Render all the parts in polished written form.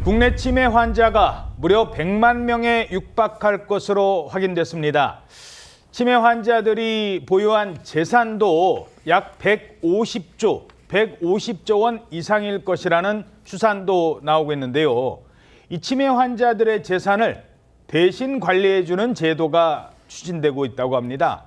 국내 치매 환자가 무려 100만 명에 육박할 것으로 확인됐습니다. 치매 환자들이 보유한 재산도 약 150조 원 이상일 것이라는 추산도 나오고 있는데요. 이 치매 환자들의 재산을 대신 관리해주는 제도가 추진되고 있다고 합니다.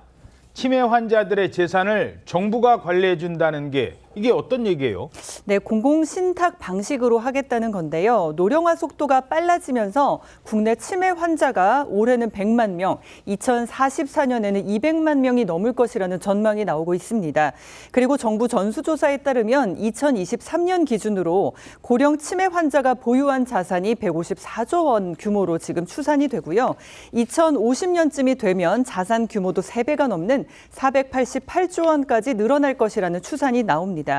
치매 환자들의 재산을 정부가 관리해준다는 게 이게 어떤 얘기예요? 네, 공공신탁 방식으로 하겠다는 건데요. 노령화 속도가 빨라지면서 국내 치매 환자가 올해는 100만 명, 2044년에는 200만 명이 넘을 것이라는 전망이 나오고 있습니다. 그리고 정부 전수조사에 따르면 2023년 기준으로 고령 치매 환자가 보유한 자산이 154조 원 규모로 지금 추산이 되고요. 2050년쯤이 되면 자산 규모도 3배가 넘는 488조 원까지 늘어날 것이라는 추산이 나옵니다.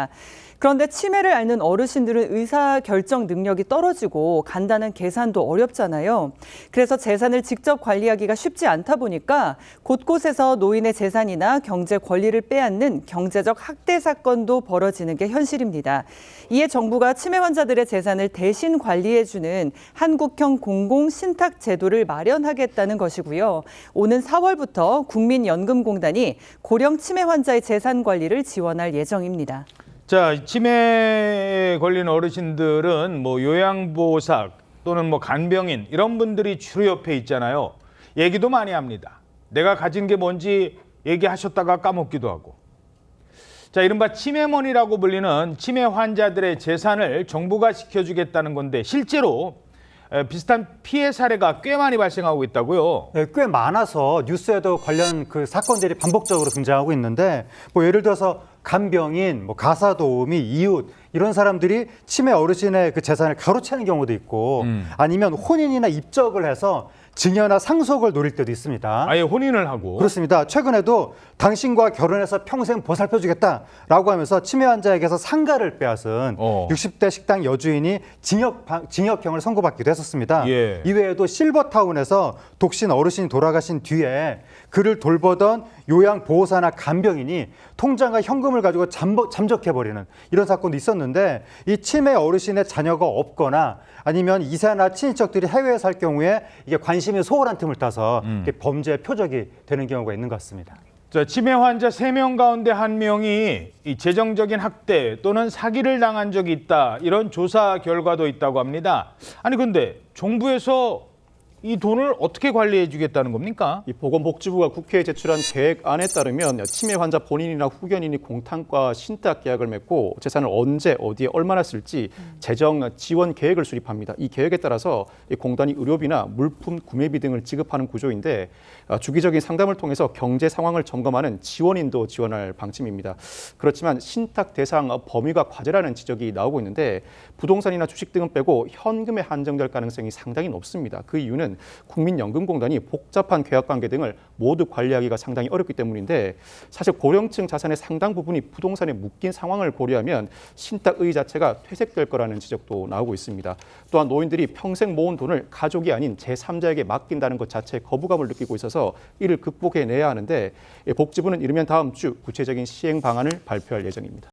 그런데 치매를 앓는 어르신들은 의사결정 능력이 떨어지고 간단한 계산도 어렵잖아요. 그래서 재산을 직접 관리하기가 쉽지 않다 보니까 곳곳에서 노인의 재산이나 경제 권리를 빼앗는 경제적 학대 사건도 벌어지는 게 현실입니다. 이에 정부가 치매 환자들의 재산을 대신 관리해주는 한국형 공공신탁 제도를 마련하겠다는 것이고요. 오는 4월부터 국민연금공단이 고령 치매 환자의 재산 관리를 지원할 예정입니다. 자, 치매에 걸린 어르신들은 요양보호사 또는 간병인 이런 분들이 주로 옆에 있잖아요. 얘기도 많이 합니다. 내가 가진 게 뭔지 얘기하셨다가 까먹기도 하고. 자, 이른바 치매머니라고 불리는 치매 환자들의 재산을 정부가 지켜주겠다는 건데 실제로 비슷한 피해 사례가 꽤 많이 발생하고 있다고요? 네, 꽤 많아서 뉴스에도 관련 사건들이 반복적으로 등장하고 있는데 예를 들어서 간병인, 가사도우미, 이웃 이런 사람들이 치매 어르신의 재산을 가로채는 경우도 있고 아니면 혼인이나 입적을 해서 증여나 상속을 노릴 때도 있습니다. 아예 혼인을 하고. 그렇습니다. 최근에도 당신과 결혼해서 평생 보살펴주겠다라고 하면서 치매 환자에게서 상가를 빼앗은 60대 식당 여주인이 징역형을 선고받기도 했었습니다. 예. 이외에도 실버타운에서 독신 어르신이 돌아가신 뒤에 그를 돌보던 요양보호사나 간병인이 통장과 현금을 가지고 잠적해버리는 이런 사건도 있었는데 이 치매 어르신의 자녀가 없거나 아니면 이사나 친인척들이 해외에 살 경우에 이게 관심이 소홀한 틈을 타서 범죄의 표적이 되는 경우가 있는 것 같습니다. 자, 치매 환자 3명 가운데 1명이 이 재정적인 학대 또는 사기를 당한 적이 있다. 이런 조사 결과도 있다고 합니다. 아니 근데 정부에서 이 돈을 어떻게 관리해 주겠다는 겁니까? 이 보건복지부가 국회에 제출한 계획안에 따르면 치매 환자 본인이나 후견인이 공탁과 신탁 계약을 맺고 재산을 언제 어디에 얼마나 쓸지 재정 지원 계획을 수립합니다. 이 계획에 따라서 공단이 의료비나 물품 구매비 등을 지급하는 구조인데 주기적인 상담을 통해서 경제 상황을 점검하는 지원인도 지원할 방침입니다. 그렇지만 신탁 대상 범위가 과제라는 지적이 나오고 있는데 부동산이나 주식 등은 빼고 현금에 한정될 가능성이 상당히 높습니다. 그 이유는 국민연금공단이 복잡한 계약관계 등을 모두 관리하기가 상당히 어렵기 때문인데 사실 고령층 자산의 상당 부분이 부동산에 묶인 상황을 고려하면 신탁의 자체가 퇴색될 거라는 지적도 나오고 있습니다. 또한 노인들이 평생 모은 돈을 가족이 아닌 제3자에게 맡긴다는 것 자체에 거부감을 느끼고 있어서 이를 극복해내야 하는데 복지부는 이르면 다음 주 구체적인 시행 방안을 발표할 예정입니다.